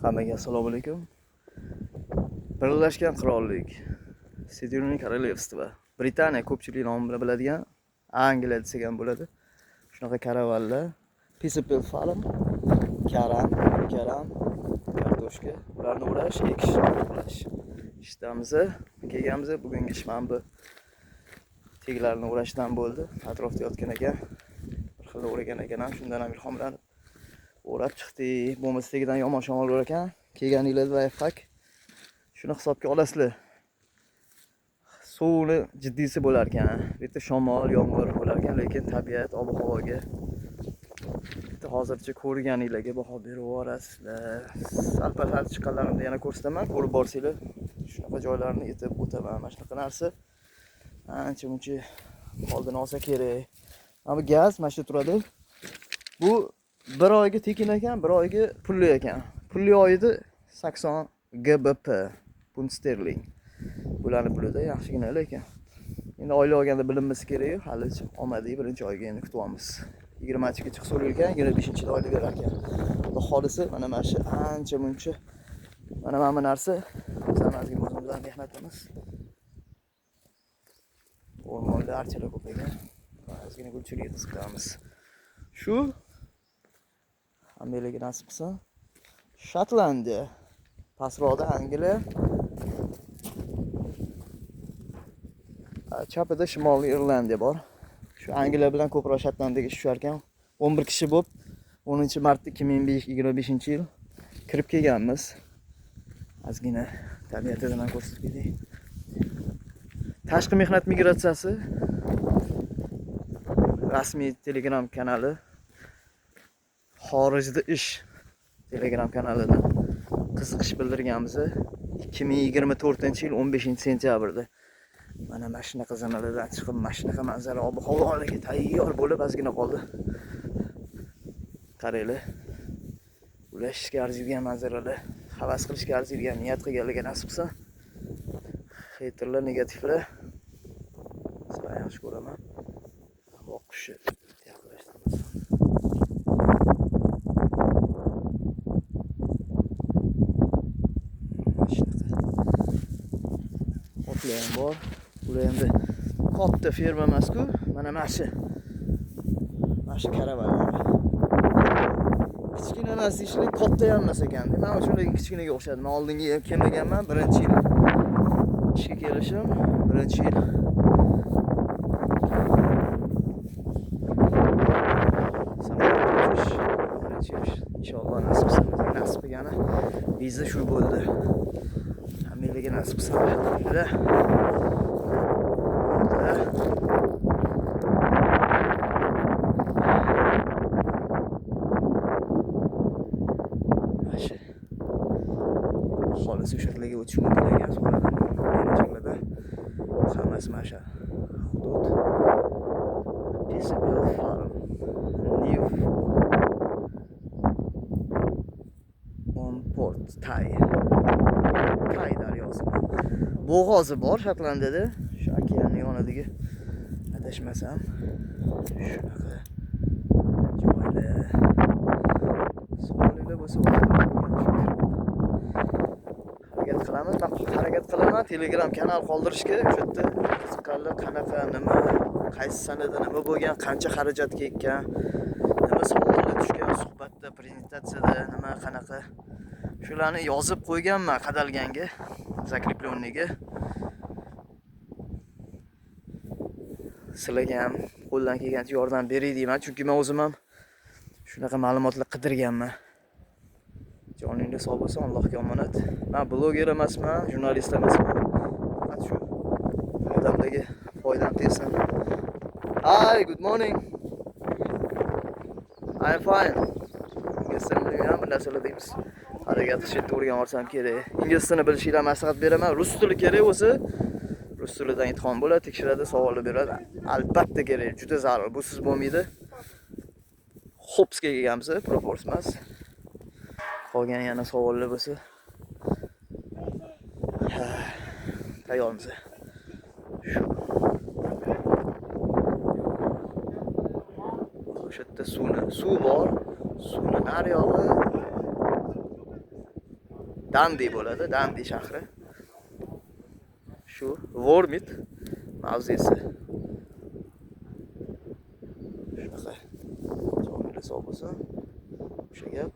Hammaga assalomu alaykum. Birlashgan Qirollik, So'zning Korolevstva, Britaniya ko'pchilik nomi bilan biladigan, Angliya desak ham bo'ladi. Shunaqa karavanlar, Pisapel Farm, karam, kartoshka, ularni o'rash, ekish, to'plash. Ishdamiz, kelganmiz. Bugungi ish mana bu teglarni o'rashdan bo'ldi. Atrofda yotgan ekan, bir xil o'ragan ekan ham, shundan ham ilhomlanib o'rab chiqdik. Bo'lmasa tagidan yomon shamol bo'lar ekan. Kelganinglarda lifehack. Shuni hisobga olasizlar. Suvni jiddiysi bo'lar ekan. Bu yerda shamol, yomg'ir bo'lar ekan, lekin tabiat, ob-havoga hozircha ko'rganinglarga baho berib yuborasizlar. Sal-pal chiqqanlarimda yana ko'rsataman, ko'rib borsanglar. Shunaqa joylarni yetib o'taman. Mana shunaqa narsa ancha-muncha oldini olsa kerak. Mana bu gaz mana shu turadi. Bu bir oyga tekin ekan, bir oyga pulli ekan. Pulli oyida 80 GBP, pund sterling. Bularni pulida yaxshigina ekan. Endi oylik olganda bilinmasi kerak, hali omadiy birinchi oyga endi kutyapmiz. 20-ga chiqsa ekan, 25-da oylik berar ekan. Xudo xolisi mana shu ancha-muncha mana bu narsa bizning o'zimizdan mehnatimiz. O'rmonda archalar ko'p ekan. Ozgina gulchilik qilamiz. Shu Amerika nasib qilsa Shotlandiya, pastroqda Angliya, chapida Shimoliy Irlandiya bor. Shu Angliya bilan ko'proq Shotlandiyaga tushar ekan. 11 kishi bo'lib 10-martda 2025-yil kirib kelganmiz. Ozgina tabiatini ham ko'rsatib ketay. Tashqi mehnat migratsiyasi rasmiy Telegram kanali, xorijda ish Telegram kanalidan qiziqish bildirganmiz. 2024-yil 15-sentyabrda. Mana mashina qizanalardan chiqib, mashina manzara ob-havolarga tayyor bo'lib ozgina qoldi. Qaranglar. Ulashishga arziydigan manzaralar, havas qilishga arziydigan, niyat qilganlarga nasib qilsa, xeyterlar, negativlar sira yaxshi ko'raman. O'qishi yaqinlashtiramiz. Otlar ham bor. Bular endi katta ferma emas-ku. Mana shu karavanlar. Kichkina emas ishlik, katta ham emas ekan. Men shunday kichkinaga o'xshadi. Men oldingi kelmaganman, birinchi yil ishga kelishim, birinchi yil. İnşallah nasip qilsa, nasib qilgani bizda shu bo'ldi. Amerikaga nasib qilsa, alhamdulillah. Xolis o'shalarga o'tish mumkin ekan, so'radim. Menejerlarda hammasi mana shu hudud. Pisapel Farm, New Port, Tay daryosi. Bo'g'ozi bor Shotlandiyada, shu okeanning yonidagi. Adashmasam, shunaqa joylar. Savollar bo'lsa, harakat qilaman Telegram kanal qoldirishga. O'sha yerda qiziqarli qanaqa, nima, qaysi sanada nima bo'lgan, qancha xarajat ketgan, nima savollar tushgan suhbatda, prezentatsiyada, nima qanaqa. Shularni yozib qo'yganman qadalganga, zakreploniga. Sizlarga ham qo'ldan kelgancha yordam beray deyman, chunki men o'zim ham shunaqa ma'lumotlar qidirganman. Joningizga sog' bo'lsin, Allohga omonat. Men bloger emasman, jurnalist emasman. Faqat shu odamlarga foydam tegsin. Hi, good morning. I'm fine. Inglizlarni ham narsalar deymiz. Harakat qilishni o'rganib olsam kerak. Ingliz tilini bilishinglar maslahat beraman. Rus tili kerak bo'lsa, rus tilidan imtihon bo'ladi, tekshiradi, savollar beradi. Albatta kerak, juda zarur. Busiz bo'lmaydi. Hopsga kelganmiz, propors emas. Qolgan yana savollar bo'lsa, tayyormiz. Shu. O'sha yerda suv bor. Suvni nariyog'i Dandi bo'ladi, Dandi shahri. Shu Vormit mavzesi. Shunaqa. Joninglar sog' bo'lsin. O'sha gap.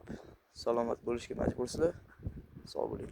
Salomat bo'lishga majbursizlar. Sog' bo'linglar.